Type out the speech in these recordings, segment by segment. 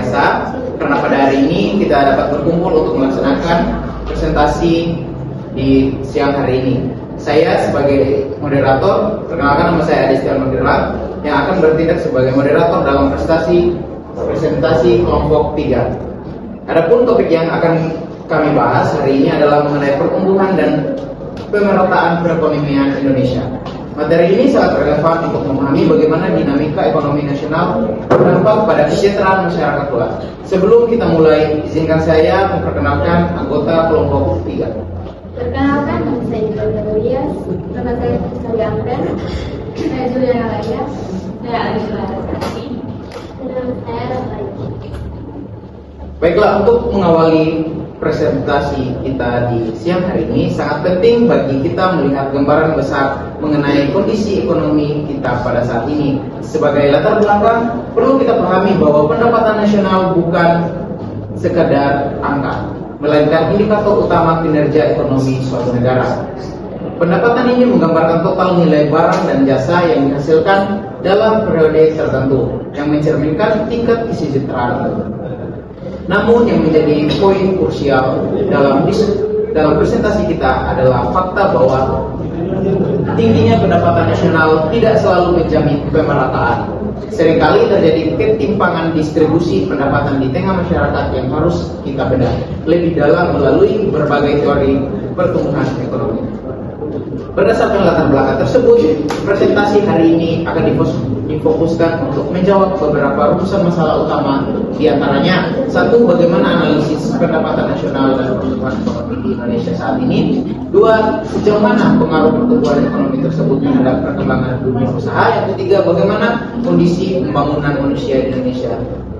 biasa karena pada hari ini kita dapat berkumpul untuk melaksanakan presentasi di siang hari ini. Saya sebagai moderator, perkenalkan nama saya Adistian Moderat yang akan bertindak sebagai moderator dalam presentasi kelompok 3. Adapun topik yang akan kami bahas hari ini adalah mengenai pertumbuhan dan pemerataan perekonomian Indonesia. Materi ini sangat relevan untuk memahami bagaimana dinamika ekonomi nasional berdampak pada kesejahteraan masyarakat luas. Sebelum kita mulai, izinkan saya memperkenalkan anggota kelompok 3. Perkenalkan, nama saya Juliana Ruias, nama saya Sari Amdan, saya Juliana Laya, saya Alisa Rasati, dan nama saya Rasai. Baiklah, untuk mengawali presentasi kita di siang hari ini, sangat penting bagi kita melihat gambaran besar mengenai kondisi ekonomi kita pada saat ini. Sebagai latar belakang, perlu kita pahami bahwa pendapatan nasional bukan sekadar angka, melainkan indikator utama kinerja ekonomi suatu negara. Pendapatan ini menggambarkan total nilai barang dan jasa yang dihasilkan dalam periode tertentu, yang mencerminkan tingkat kesejahteraan. Namun yang menjadi poin krusial dalam presentasi kita adalah fakta bahwa tingginya pendapatan nasional tidak selalu menjamin pemerataan. Seringkali terjadi ketimpangan distribusi pendapatan di tengah masyarakat yang harus kita bedah lebih dalam melalui berbagai teori pertumbuhan ekonomi. Berdasarkan latar belakang tersebut, presentasi hari ini akan difokuskan untuk menjawab beberapa rumusan masalah utama, di antaranya: 1. Bagaimana analisis pendapatan nasional dan pertumbuhan ekonomi di Indonesia saat ini. 2. Sejauh mana pengaruh pertumbuhan ekonomi tersebut terhadap perkembangan dunia usaha. Yang ketiga, bagaimana kondisi pembangunan manusia di Indonesia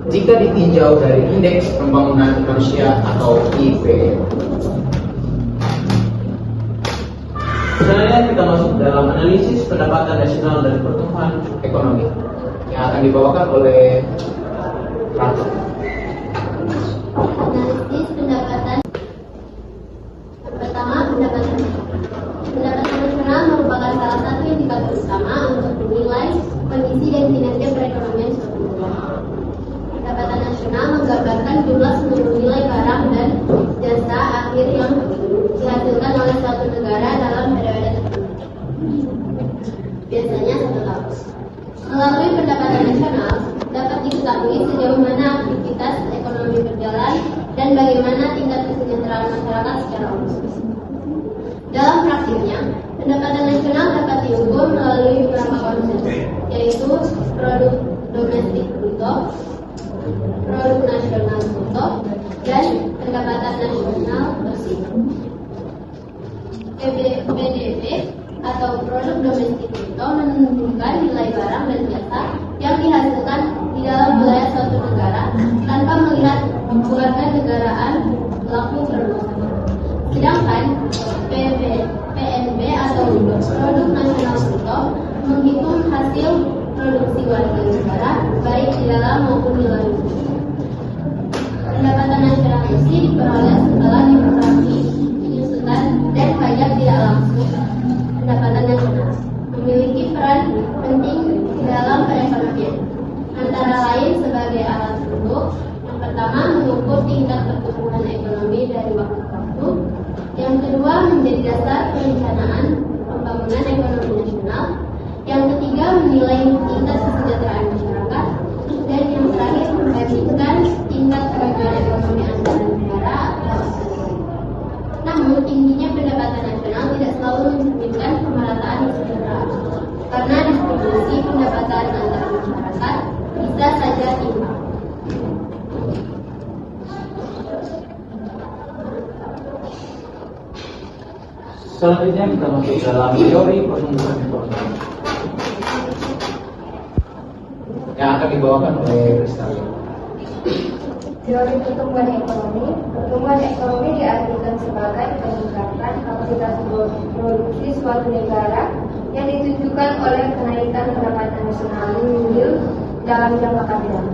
jika ditinjau dari Indeks Pembangunan Manusia atau IPM. Selanjutnya kita masuk dalam analisis pendapatan nasional dan pertumbuhan ekonomi yang akan dibawakan oleh Ratu. Analisis pendapatan. Pertama, pendapatan nasional merupakan salah satu indikator utama untuk menilai kondisi dan kinerja perekonomian suatu negara. Pendapatan nasional menggambarkan jumlah seluruh nilai barang dan jasa akhir yang dihasilkan oleh suatu negara dalam periode tertentu, biasanya 1 tahun. Melalui pendapatan nasional dapat diketahui sejauh mana aktivitas ekonomi berjalan dan bagaimana tingkat kesejahteraan masyarakat secara umum. Dalam praktiknya, pendapatan nasional dapat diukur melalui beberapa konsep, yaitu produk domestik bruto, produk nasional bruto, dan pendapatan nasional bersih. PDB atau produk domestik bruto menunjukkan nilai barang dan jasa yang dihasilkan di dalam wilayah suatu negara tanpa melihat kewarganegaraan pelaku produk. Sedangkan PNB atau produk nasional bruto menghitung hasil produksi warga negara baik di dalam maupun di luar negeri. Pendapatan nasional bersih diperoleh setelah dikurangi penyusutan dan pajak tidak langsung. Pendapatan nasional memiliki peran penting di dalam perekonomian, antara lain sebagai alat ukur. Yang pertama, mengukur tingkat pertumbuhan ekonomi dari waktu ke waktu. Yang kedua, menjadi dasar perencanaan pembangunan ekonomi nasional. Yang ketiga, menilai tingkat kesejahteraan masyarakat. Dan yang terakhir, membandingkan tingkat kemajuan ekonomi antar negara. Namun, tingginya pendapatan nasional tidak selalu mencerminkan pemerataan kesejahteraan, karena distribusi pendapatan antar masyarakat bisa saja timpang. Selanjutnya kita masuk dalam teori pertumbuhan ekonomi yang akan dibawakan oleh Rizky. Teori pertumbuhan ekonomi diartikan sebagai peningkatan kapasitas produksi suatu negara yang ditujukan oleh kenaikan pendapatan nasional real dalam jangka panjang.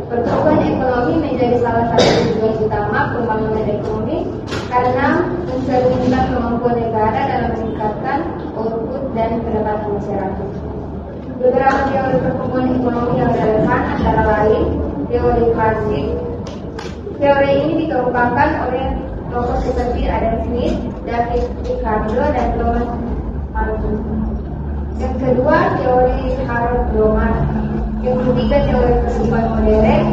Pertumbuhan ekonomi menjadi salah satu tujuan utama pembangunan ekonomi karena mencerminkan kemampuan negara dalam meningkatkan output dan pendapatan masyarakat. Beberapa teori pertumbuhan ekonomi yang relevan antara lain teori klasik. Teori ini dikemukakan oleh tokoh seperti Adam Smith, David Ricardo, dan Thomas Malthus. Yang kedua, teori Harold Blomer. Yang ketiga, teori pertumbuhan modern.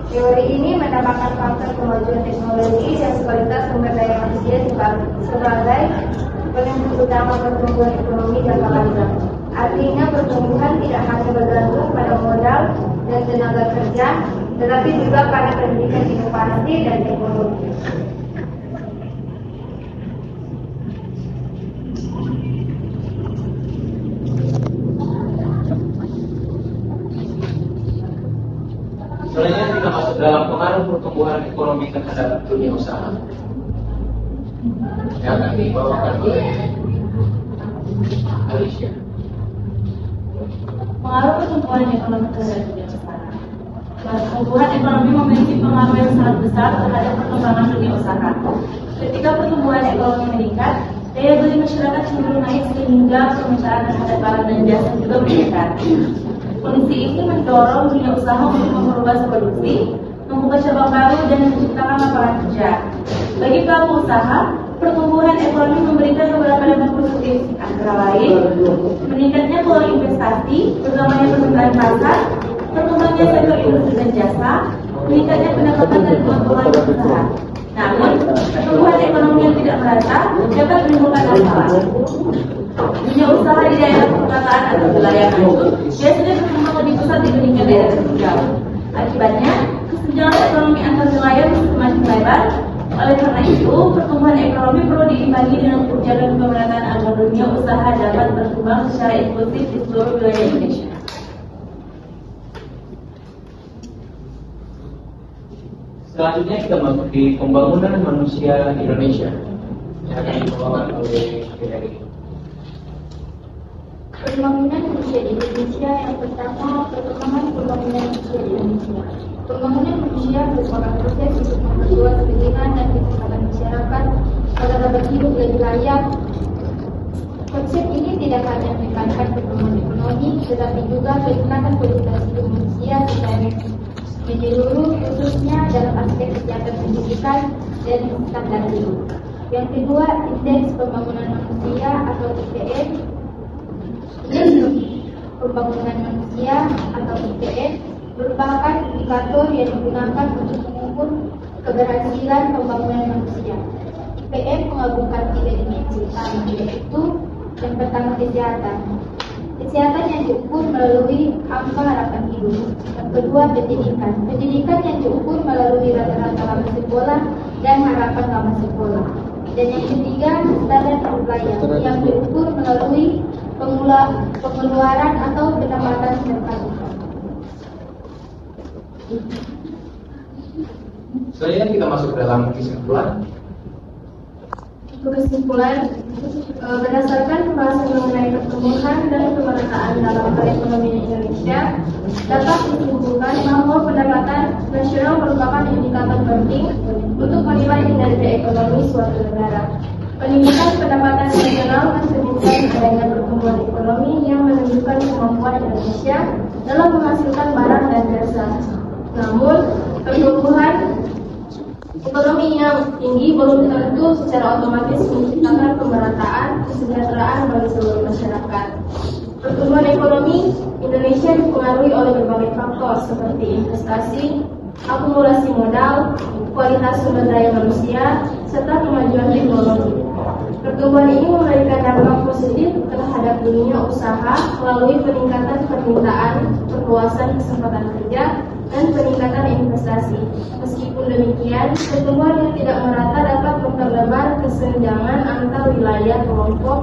Teori ini menambahkan faktor kemajuan teknologi dan kualitas sumber daya manusia sebagai penentu utama pertumbuhan ekonomi jangka panjang. Artinya pertumbuhan tidak hanya bergantung pada modal dan tenaga kerja, tetapi juga pada pendidikan, inovasi, dan teknologi. Sebenarnya kita masuk dalam pengaruh pertumbuhan ekonomi terhadap dunia usaha. Yang akan dibawakan oleh Alicia. Pengaruh pertumbuhan ekonomi terhadap dunia usaha. Pertumbuhan ekonomi memiliki pengaruh yang sangat besar terhadap perkembangan dunia usaha. Ketika pertumbuhan ekonomi meningkat, daya beli masyarakat cenderung naik sehingga permintaan terhadap barang dan jasa juga meningkat. Kondisi ini mendorong dunia usaha untuk memperluas produksi, membuka cabang baru, dan menciptakan lapangan kerja. Bagi pelaku usaha, pertumbuhan ekonomi memberikan beberapa dampak positif, antara lain meningkatnya peluang investasi, berkembangnya permintaan pasar, perkembangan sektor industri dan jasa, meningkatnya pendapatan dari keuntungan usaha. Namun, pertumbuhan ekonomi yang tidak merata dapat menimbulkan masalah. Dunia usaha di daerah perkotaan atau wilayah maju biasanya berkembang lebih pesat dibandingkan daerah tertinggal. Akibatnya, kesenjangan ekonomi antar wilayah semakin lebar. Oleh karena itu, pertumbuhan ekonomi perlu diimbangi dengan kebijakan pemerataan agar dunia usaha dapat berkembang secara inklusif di seluruh wilayah Indonesia. Selanjutnya kita masuk di pembangunan manusia Indonesia yang akan dibawakan oleh Hillary. Pembangunan manusia di Indonesia. Yang pertama, perkembangan pembangunan manusia di Indonesia. Pembangunan manusia merupakan proses untuk memperluas pendidikan dan kesempatan masyarakat agar dapat hidup lebih layak. Konsep ini tidak hanya menekankan perkembangan ekonomi, tetapi juga peningkatan kualitas hidup manusia secara menyeluruh, khususnya dalam aspek kesehatan pendidikan dan standar hidup. Yang kedua, Indeks Pembangunan Manusia atau IPM. Indeks Pembangunan Manusia atau IPM merupakan indikator yang digunakan untuk mengukur keberhasilan pembangunan manusia. IPM menggabungkan 3 dimensi utama, yaitu yang pertama kesehatan. Kesehatan yang diukur melalui angka harapan hidup. Yang kedua pendidikan. Pendidikan yang diukur melalui rata-rata lama sekolah dan harapan lama sekolah. Dan yang ketiga standar hidup layak yang diukur melalui pengeluaran atau pendapatan setiap kapita. Selanjutnya kita masuk dalam kesimpulan. Kesimpulan, berdasarkan pembahasan mengenai pertumbuhan dan pemerataan dalam perekonomian Indonesia, dapat disimpulkan bahwa pendapatan nasional merupakan indikator penting untuk menilai kinerja ekonomi suatu negara. Peningkatan pendapatan nasional mencerminkan adanya pertumbuhan ekonomi yang menunjukkan kemampuan Indonesia dalam menghasilkan barang dan jasa. Namun, pertumbuhan ekonomi yang tinggi belum tentu secara otomatis menciptakan pemerataan kesejahteraan bagi seluruh masyarakat. Pertumbuhan ekonomi Indonesia dipengaruhi oleh berbagai faktor seperti investasi, akumulasi modal, kualitas sumber daya manusia, serta kemajuan teknologi. Pertumbuhan ini memberikan dampak positif terhadap dunia usaha melalui peningkatan permintaan, perluasan kesempatan kerja, dan peningkatan investasi. Meskipun demikian, pertumbuhan yang tidak merata dapat memperlebar kesenjangan antar wilayah kelompok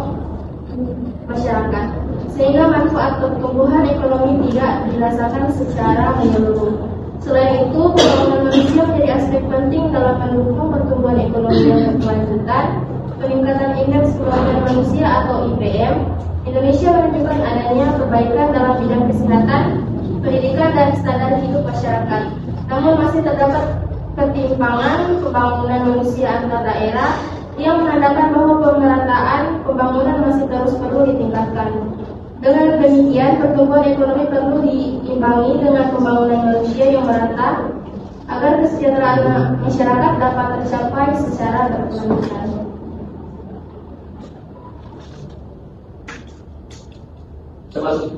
masyarakat, sehingga manfaat pertumbuhan ekonomi tidak dirasakan secara menyeluruh. Selain itu, pembangunan manusia menjadi aspek penting dalam mendukung pertumbuhan ekonomi yang berkelanjutan. Peningkatan indeks pembangunan manusia atau IPM, Indonesia menunjukkan adanya perbaikan dalam bidang kesehatan, pendidikan, dan standar hidup masyarakat. Namun masih terdapat ketimpangan pembangunan manusia antar daerah yang menandakan bahwa pemerataan pembangunan masih terus perlu ditingkatkan. Dengan demikian, pertumbuhan ekonomi perlu diimbangi dengan pembangunan manusia yang merata agar kesejahteraan masyarakat dapat tercapai secara berkelanjutan. Termasuk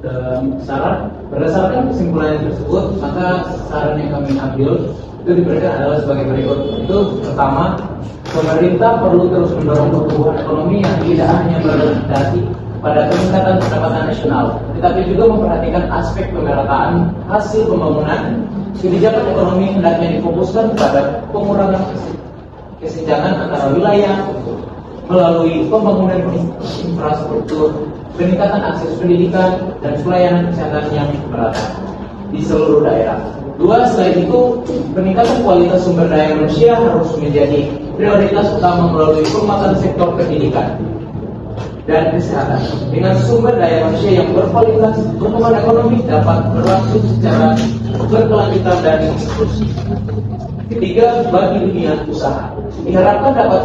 saran, berdasarkan kesimpulan tersebut, maka saran yang kami ambil itu diberikan adalah sebagai berikut. Itu pertama, pemerintah perlu terus mendorong pertumbuhan ekonomi yang tidak hanya berorientasi pada peningkatan pendapatan nasional, tetapi juga memperhatikan aspek pemerataan hasil pembangunan. Kebijakan ekonomi hendaknya difokuskan pada pengurangan kesenjangan antara wilayah melalui pembangunan infrastruktur, peningkatan akses pendidikan dan pelayanan kesehatan yang merata di seluruh daerah. Dua, selain itu, peningkatan kualitas sumber daya manusia harus menjadi prioritas utama melalui penguatan sektor pendidikan dan kesehatan. Dengan sumber daya manusia yang berkualitas, pertumbuhan ekonomi dapat berlangsung secara berkelanjutan dan inklusif. Ketiga, bagi dunia usaha, diharapkan dapat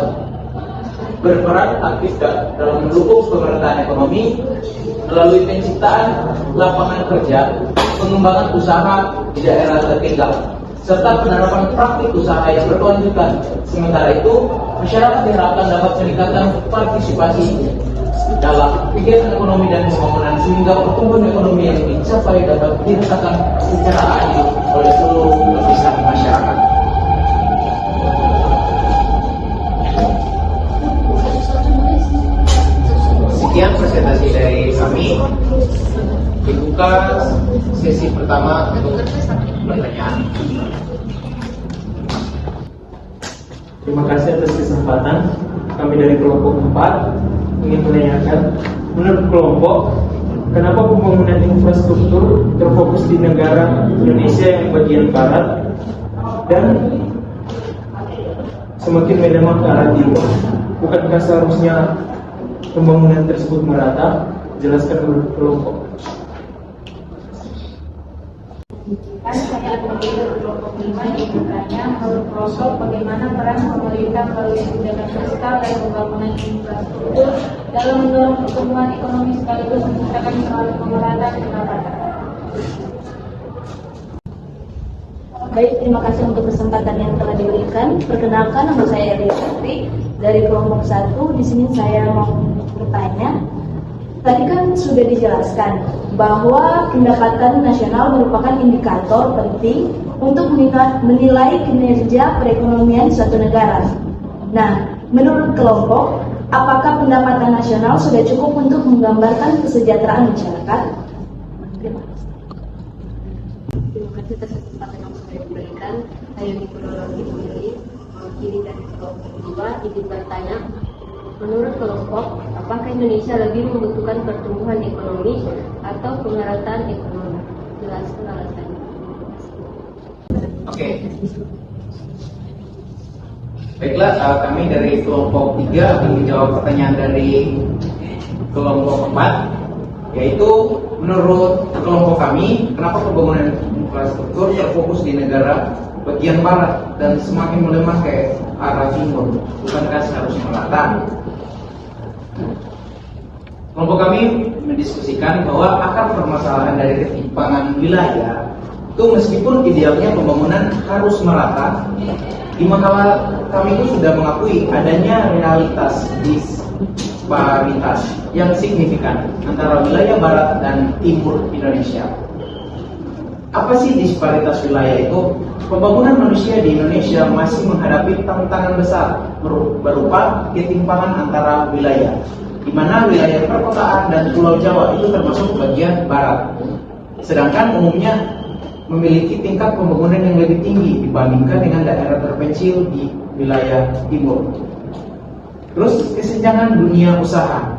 berperan aktif dalam mendukung pemerataan ekonomi melalui penciptaan lapangan kerja, pengembangan usaha di daerah tertinggal, serta penerapan praktik usaha yang berkelanjutan. Sementara itu, masyarakat diharapkan dapat meningkatkan partisipasi dalam kegiatan ekonomi dan pembangunan sehingga pertumbuhan ekonomi yang dicapai dapat dirasakan secara adil oleh seluruh lapisan masyarakat. Sekian presentasi dari kami. Dibuka sesi pertama untuk pertanyaan. Terima kasih atas kesempatan. Kami dari kelompok 4 ingin menanyakan, menurut kelompok, kenapa pembangunan infrastruktur terfokus di negara Indonesia yang bagian barat dan semakin melemah ke arah timur? Bukankah seharusnya pembangunan tersebut merata? Jelaskan menurut kelompok. Saya dari kelompok 5 ingin bertanya, menurut kelompok bagaimana peran pemerintah melalui kebijakan fiskal dan pembangunan infrastruktur dalam mendorong pertumbuhan ekonomi sekaligus menciptakan suatu pemerataan pendapatan. Baik, terima kasih untuk kesempatan yang telah diberikan. Perkenalkan, nama saya Ria Satri dari kelompok 1. Di sini saya mau bertanya. Tadi kan sudah dijelaskan bahwa pendapatan nasional merupakan indikator penting untuk menilai kinerja perekonomian suatu negara. Nah, menurut kelompok, apakah pendapatan nasional sudah cukup untuk menggambarkan kesejahteraan masyarakat? Terima kasih. Terima kasih atas kesempatan yang sudah diberikan. Saya Nikolologi Pemilih, mewakili dari kelompok 2, ingin bertanya, menurut kelompok, apakah Indonesia lebih membutuhkan pertumbuhan ekonomi atau pemerataan ekonomi? Jelaskan alasannya. Oke. Baiklah, kami dari kelompok 3 akan menjawab pertanyaan dari kelompok 4, yaitu menurut kelompok kami, kenapa pembangunan infrastruktur terfokus di negara bagian barat dan semakin melemah ke arah timur? Bukankah seharusnya merata? Kelompok kami mendiskusikan bahwa akar permasalahan dari ketimpangan wilayah itu meskipun idealnya pembangunan harus merata, di makalah kami itu sudah mengakui adanya realitas disparitas yang signifikan antara wilayah barat dan timur Indonesia. Apa sih disparitas wilayah itu? Pembangunan manusia di Indonesia masih menghadapi tantangan besar berupa ketimpangan antara wilayah, di mana wilayah perkotaan dan Pulau Jawa itu termasuk bagian barat, sedangkan umumnya memiliki tingkat pembangunan yang lebih tinggi dibandingkan dengan daerah terpencil di wilayah timur. Terus kesenjangan dunia usaha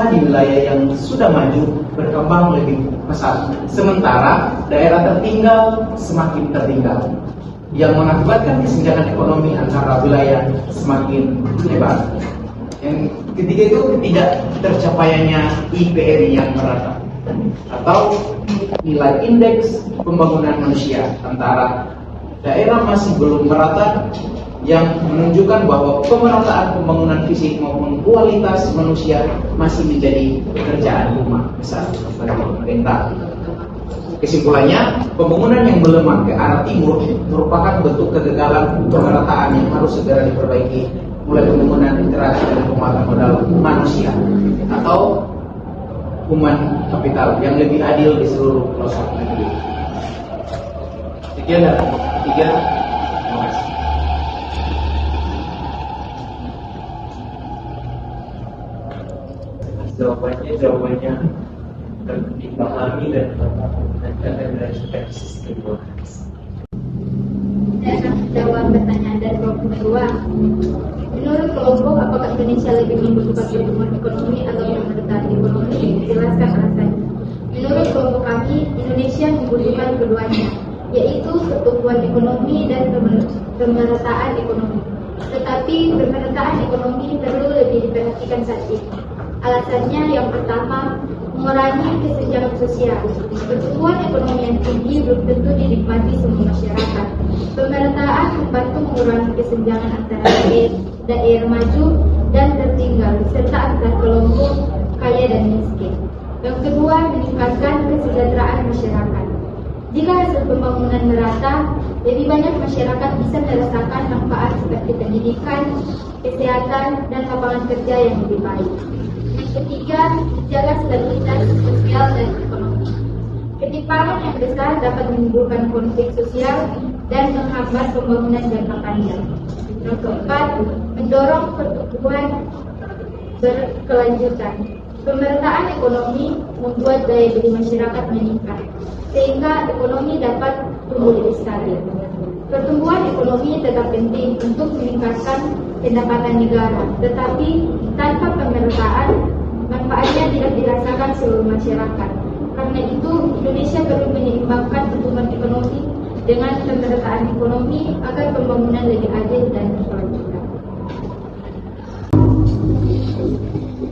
di wilayah yang sudah maju berkembang lebih pesat, sementara daerah tertinggal semakin tertinggal, yang mengakibatkan kesenjangan ekonomi antara wilayah semakin lebar. Yang ketiga itu tidak tercapainya IPM yang merata atau nilai indeks pembangunan manusia antara daerah masih belum merata yang menunjukkan bahwa pemerataan pembangunan fisik maupun kualitas manusia masih menjadi pekerjaan rumah besar bagi pemerintah. Kesimpulannya, pembangunan yang melemah ke arah timur merupakan bentuk kegagalan pemerataan yang harus segera diperbaiki, mulai pembangunan interaksi dan penguatan modal manusia atau human capital yang lebih adil di seluruh pelosok negeri. Sekian dari tiga. Terima kasih. Jawabannya dipahami dan dari sisi kedua. Saya akan jawab pertanyaan dari kelompok kedua. Menurut kelompok, apakah Indonesia lebih membutuhkan pertumbuhan ekonomi atau pemerataan ekonomi? Jelaskan alasannya. Menurut kelompok kami, Indonesia membutuhkan keduanya, yaitu pertumbuhan ekonomi dan pemerataan ekonomi. Tetapi pemerataan ekonomi perlu lebih diperhatikan saat ini. Alasannya yang pertama, mengurangi kesenjangan sosial. Pertumbuhan ekonomi yang tinggi belum tentu dinikmati semua masyarakat. Pemerataan membantu mengurangi kesenjangan antara daerah maju dan tertinggal, serta antar kelompok kaya dan miskin. Yang kedua, meningkatkan kesejahteraan masyarakat. Jika hasil pembangunan merata, lebih banyak masyarakat bisa merasakan manfaat seperti pendidikan, kesehatan, dan lapangan kerja yang lebih baik. Yang ketiga, menjaga stabilitas sosial dan ekonomi. Ketimpangan yang besar dapat menimbulkan konflik sosial dan menghambat pembangunan jangka panjang. Yang keempat, mendorong pertumbuhan berkelanjutan. Pemerataan ekonomi membuat daya beli masyarakat meningkat, sehingga ekonomi dapat tumbuh lebih stabil. Pertumbuhan ekonomi tetap penting untuk meningkatkan pendapatan negara, tetapi tanpa pemerataan, manfaatnya tidak dirasakan seluruh masyarakat. Karena itu, Indonesia perlu menyeimbangkan pertumbuhan ekonomi dengan pemerataan ekonomi agar pembangunan lebih adil dan berkelanjutan.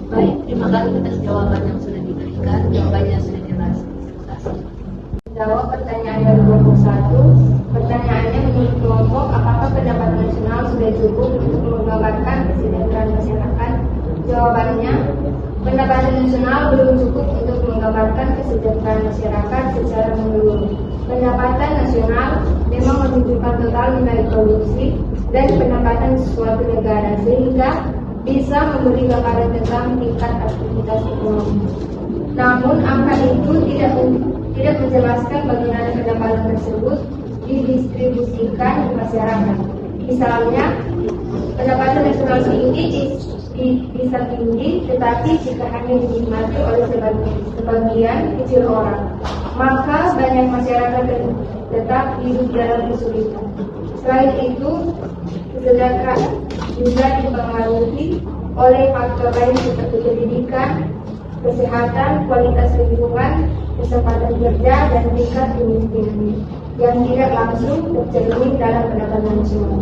Baik, terima kasih atas jawaban yang sudah diberikan. Jawabannya sudah jelas. Jawab pertanyaan dari kelompok 1. Pertanyaannya, menurut kelompok, apakah pendapatan nasional sudah cukup untuk menggambarkan kesejahteraan masyarakat? Jawabannya, pendapatan nasional belum cukup untuk menggambarkan kesejahteraan masyarakat secara menyeluruh. Pendapatan nasional memang menunjukkan total nilai produksi dan pendapatan suatu negara, sehingga bisa memberi gambaran tentang tingkat aktivitas ekonomi. Namun, angka itu tidak menjelaskan bagaimana pendapatan tersebut didistribusikan di masyarakat. Misalnya, pendapatan nasional tinggi bisa tinggi, tetapi jika hanya dinikmati oleh sebagian kecil orang, maka banyak masyarakat tetap hidup dalam kesulitan. Selain itu, kesejahteraan juga dipengaruhi oleh faktor lain seperti pendidikan, kesehatan, kualitas lingkungan, kesempatan kerja, dan tingkat kemiskinan yang tidak langsung tercermin dalam pendapatan nasional.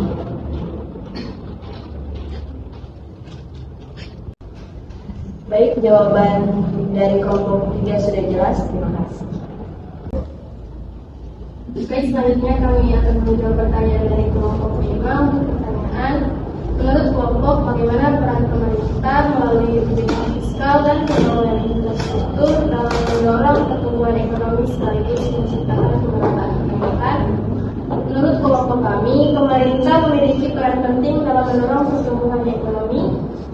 Baik, jawaban dari kelompok 3 sudah jelas. Terima kasih. Baik, selanjutnya kami akan menjawab pertanyaan dari kelompok 5 untuk pertanyaan. Menurut kelompok, bagaimana peran pemerintah melalui kebijakan fiskal dan pembangunan infrastruktur dalam mendorong pertumbuhan ekonomi sekaligus menciptakan pemerataan pendidikan? Menurut kelompok kami, pemerintah memiliki peran penting dalam mendorong pertumbuhan ekonomi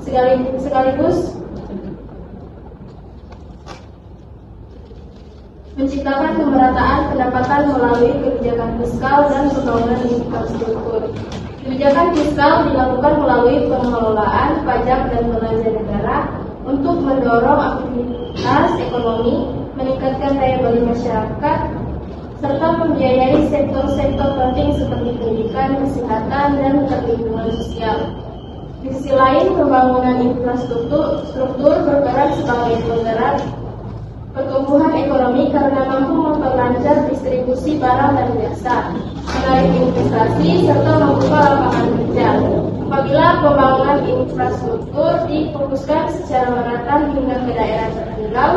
sekaligus menciptakan pemerataan pendapatan melalui kebijakan fiskal dan pembangunan infrastruktur. Kebijakan fiskal dilakukan melalui pengelolaan pajak dan belanja negara untuk mendorong aktivitas ekonomi, meningkatkan daya beli masyarakat, serta membiayai sektor-sektor penting seperti pendidikan, kesehatan, dan perlindungan sosial. Di sisi lain, pembangunan infrastruktur berperan sebagai penggerak pertumbuhan ekonomi karena mampu memperlancar distribusi barang dan jasa, menarik investasi, serta membuka lapangan kerja. Apabila pembangunan infrastruktur difokuskan secara merata hingga ke daerah tertinggal,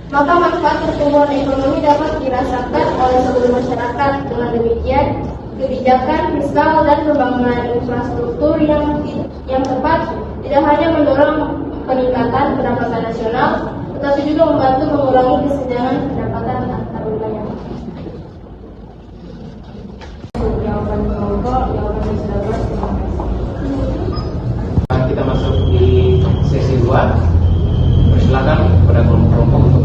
maka manfaat pertumbuhan ekonomi dapat dirasakan oleh seluruh masyarakat. Dengan demikian, Kebijakan fiskal dan pembangunan infrastruktur yang tepat tidak hanya mendorong peningkatan pendapatan nasional, tetapi juga membantu mengurangi kesenjangan pendapatan antar wilayah. Jawaban kelompok, jawaban yang sudah buat, terima kasih. Kita masuk di sesi 2. Persilakan kepada kelompok-kelompok untuk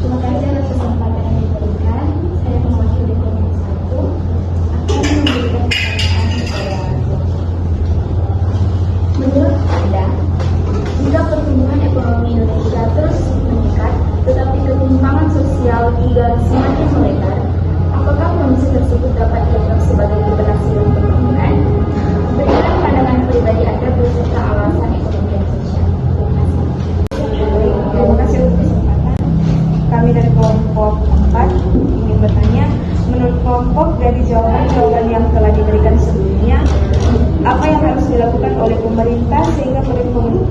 Terima kasih atas kesempatan yang diberikan. Saya mewakili kelompok 1 akan memberikan pertanyaan kepada menurut Anda, jika pertumbuhan ekonomi Indonesia terus meningkat, tetapi ketimpangan sosial juga semakin melebar, apakah kondisi tersebut dapat dianggap sebagai keberhasilan pembangunan? Berikan pandangan pribadi Anda beserta alasan ekonomi dan sosial. Terima kasih untuk kesempatan. Kami dari kelompok 4 ingin bertanya, menurut kelompok dari jawaban-jawaban yang telah diberikan sebelumnya, apa yang harus dilakukan oleh pemerintah sehingga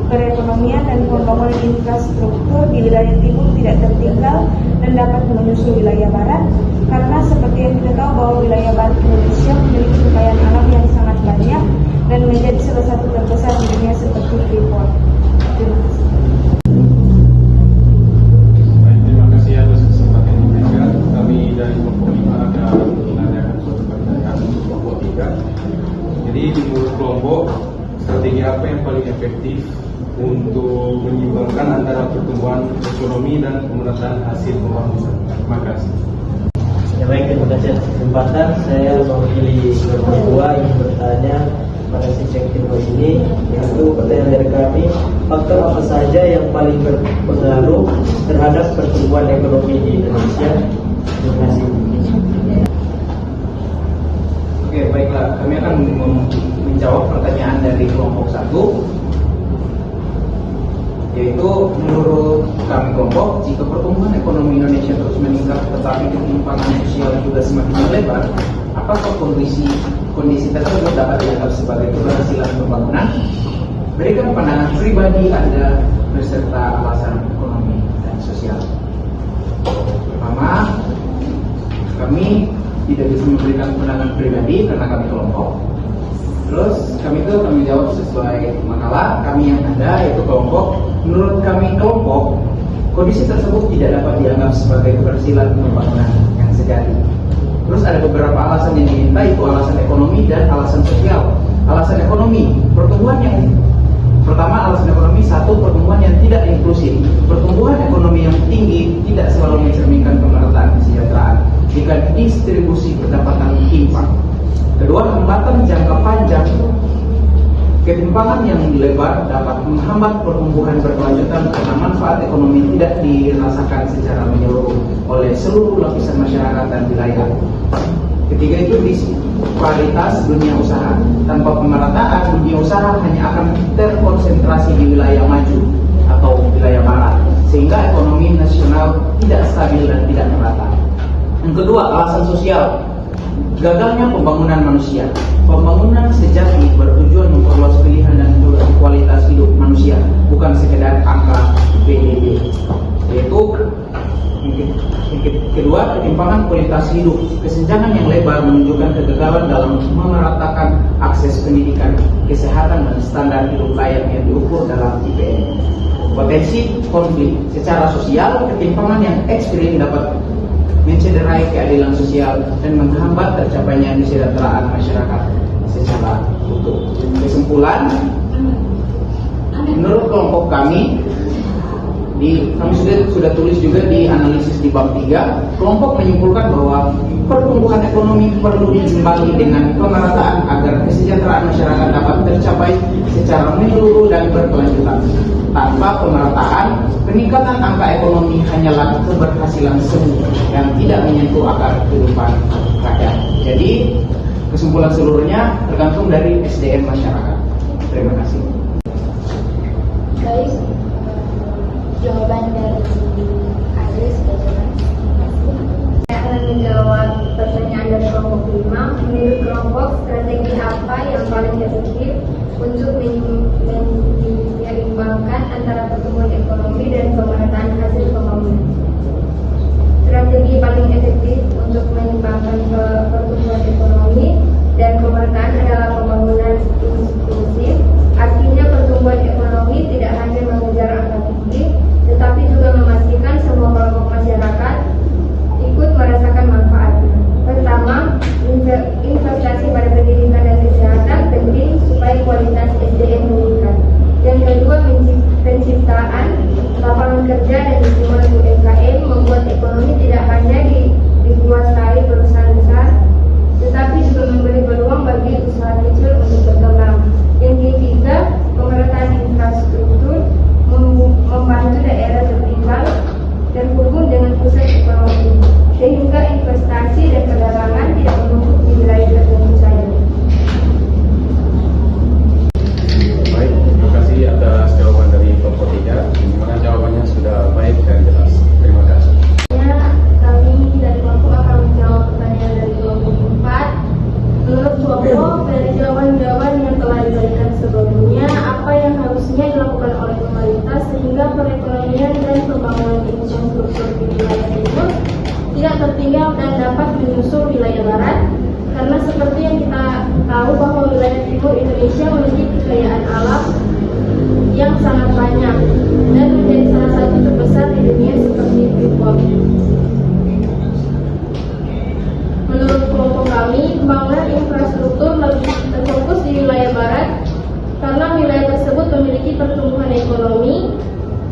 perekonomian dan pembangunan infrastruktur di wilayah timur tidak tertinggal dan dapat menyusul wilayah barat? Karena seperti yang kita tahu bahwa wilayah barat Indonesia memiliki kekayaan alam yang sangat banyak dan menjadi salah satu terbesar di dunia seperti Freeport. Terima kasih. Baik, terima kasih atas kesempatan yang diberikan. Kami dari kelompok 5 akan menanyakan suatu pertanyaan untuk kelompok 3. Jadi menurut kelompok, strategi apa yang paling efektif untuk menyeimbangkan antara pertumbuhan ekonomi dan pemerataan hasil pembangunan? Terima kasih. Ya baik, terima kasih atas kesempatan. Saya mewakili kelompok 2 ingin bertanya pada subjektif ini, yaitu pertanyaan dari kami, faktor apa saja yang paling berpengaruh terhadap pertumbuhan ekonomi di Indonesia? Terima kasih. Oke, baiklah. Kami akan menjawab pertanyaan dari kelompok 1, yaitu menurut kami kelompok, jika pertumbuhan ekonomi Indonesia terus meningkat tetapi ketimpangan sosial juga semakin melebar, apakah kondisi tersebut dapat dianggap sebagai keberhasilan pembangunan? Berikan pandangan pribadi Anda beserta alasan ekonomi dan sosial. Pertama, kami tidak bisa memberikan pandangan pribadi karena kami kelompok. Terus kami jawab sesuai makalah kami yang ada, yaitu kelompok. Menurut kami kelompok, kondisi tersebut tidak dapat dianggap sebagai keberhasilan pembangunan yang sejati. Terus ada beberapa alasan yang diminta, yaitu alasan ekonomi dan alasan sosial. Alasan ekonomi, pertama alasan ekonomi, satu, pertumbuhan yang tidak inklusif. Pertumbuhan ekonomi yang tinggi tidak selalu mencerminkan pemerataan kesejahteraan jika distribusi pendapatan timpang. Kedua, hambatan jangka panjang. Ketimpangan yang lebar dapat menghambat pertumbuhan berkelanjutan karena manfaat ekonomi tidak dirasakan secara menyeluruh oleh seluruh lapisan masyarakat dan wilayah. Ketiga itu disparitas dunia usaha. Tanpa pemerataan, dunia usaha hanya akan terkonsentrasi di wilayah maju atau wilayah barat, sehingga ekonomi nasional tidak stabil dan tidak merata. Yang kedua, alasan sosial. Gagalnya pembangunan manusia. Pembangunan sejati bertujuan memperluas pilihan dan kualitas hidup manusia, bukan sekedar angka PDB. Yaitu kedua, ketimpangan kualitas hidup. Kesenjangan yang lebar menunjukkan kegagalan dalam memeratakan akses pendidikan, kesehatan, dan standar hidup layak yang diukur dalam IPN. Potensi konflik secara sosial, ketimpangan yang ekstrim dapat mencederai keadilan sosial dan menghambat tercapainya kesejahteraan masyarakat secara utuh. Kesimpulan, menurut kelompok kami sudah tulis juga di analisis di bab 3, kelompok menyimpulkan bahwa pertumbuhan ekonomi perlu diimbangi dengan pemerataan agar kesejahteraan masyarakat dapat tercapai secara menyeluruh dan berkelanjutan. Tanpa pemerataan, peningkatan angka ekonomi hanyalah keberhasilan semu yang tidak menyentuh akar kehidupan rakyat. Jadi, kesimpulan seluruhnya tergantung dari SDM masyarakat. Terima kasih. Baik, jawaban dari Aris sudah jelas. Saya akan menjawab pertanyaan dari kelompok 5. Menurut kelompok, strategi apa yang paling efektif untuk menyeimbangkan antara pertumbuhan ekonomi dan pemerataan hasil pembangunan? banyak dan menjadi salah satu terbesar di dunia seperti Freeport. Menurut kelompok kami, pembangunan infrastruktur lebih terfokus di wilayah barat karena wilayah tersebut memiliki pertumbuhan ekonomi,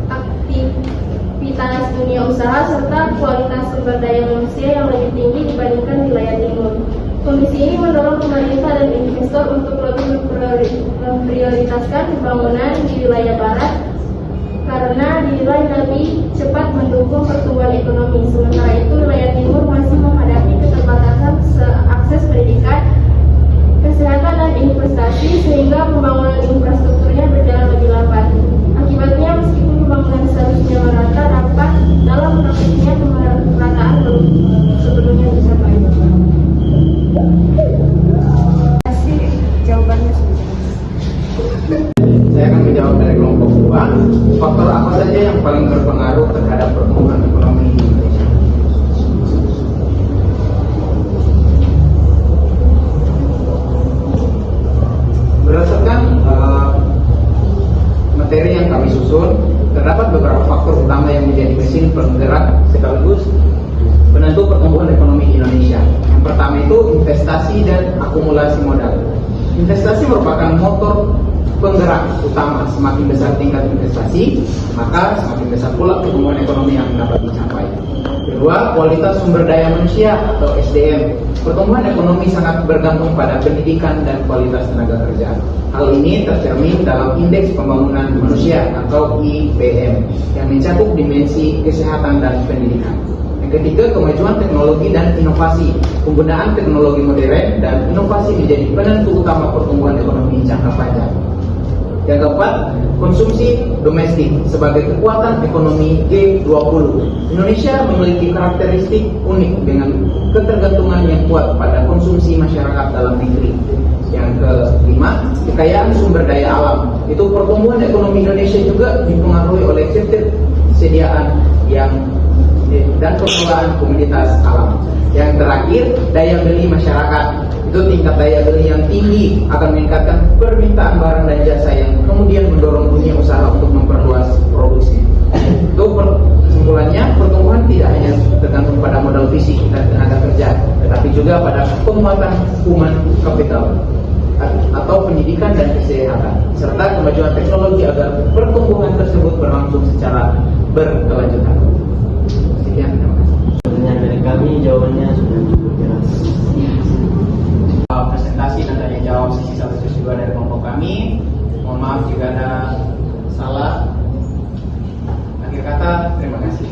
aktivitas dunia usaha, serta kualitas sumber daya manusia yang lebih tinggi dibandingkan wilayah timur. Kondisi ini mendorong pemerintah dan investor untuk lebih memprioritaskan pembangunan di wilayah barat karena dinilai lebih cepat mendukung pertumbuhan ekonomi. Sementara itu, wilayah timur masih menghadapi keterbatasan akses pendidikan, kesehatan, dan investasi sehingga pembangunan infrastrukturnya berjalan lebih lambat. Akibatnya, meskipun pembangunan seharusnya merata, rapat dalam praktiknya pemerataan belum sepenuhnya dicapai. Jawabannya Saya akan menjawab dari kelompok 2. Faktor apa saja yang paling berpengaruh terhadap pertumbuhan ekonomi di Indonesia? Berdasarkan materi yang kami susun, terdapat beberapa faktor utama yang menjadi mesin penggerak sekaligus penentu pertumbuhan ekonomi di Indonesia. Yang pertama itu investasi dan akumulasi modal. Investasi merupakan motor penggerak utama. Semakin besar tingkat investasi, maka semakin besar pula pertumbuhan ekonomi yang dapat dicapai. Kedua, kualitas sumber daya manusia atau SDM. Pertumbuhan ekonomi sangat bergantung pada pendidikan dan kualitas tenaga kerja. Hal ini tercermin dalam Indeks Pembangunan Manusia atau IPM yang mencakup dimensi kesehatan dan pendidikan. Yang ketiga, kemajuan teknologi dan inovasi. Penggunaan teknologi modern dan inovasi menjadi penentu utama pertumbuhan ekonomi jangka panjang. Yang keempat, konsumsi domestik sebagai kekuatan ekonomi G20. Indonesia memiliki karakteristik unik dengan ketergantungan yang kuat pada konsumsi masyarakat dalam negeri. Yang kelima, kekayaan sumber daya alam. Itu pertumbuhan ekonomi Indonesia juga dipengaruhi oleh ketersediaan dan pengelolaan komoditas alam. Yang terakhir, daya beli masyarakat. Itu tingkat daya beli yang tinggi akan meningkatkan permintaan barang dan jasa yang kemudian mendorong dunia usaha untuk memperluas produksi. Itu kesimpulannya, pertumbuhan tidak hanya tergantung pada modal fisik dan tenaga kerja, tetapi juga pada penguatan human capital atau pendidikan dan kesehatan, serta kemajuan teknologi agar pertumbuhan tersebut berlangsung secara berkelanjutan. Sekian, terima kasih. Pertanyaan dari kami, jawabannya sudah cukup jelas. Presentasi dan tanya jawab sesi 1 sesi 2 dari kelompok kami. Mohon maaf jika ada salah. Akhir kata, terima kasih.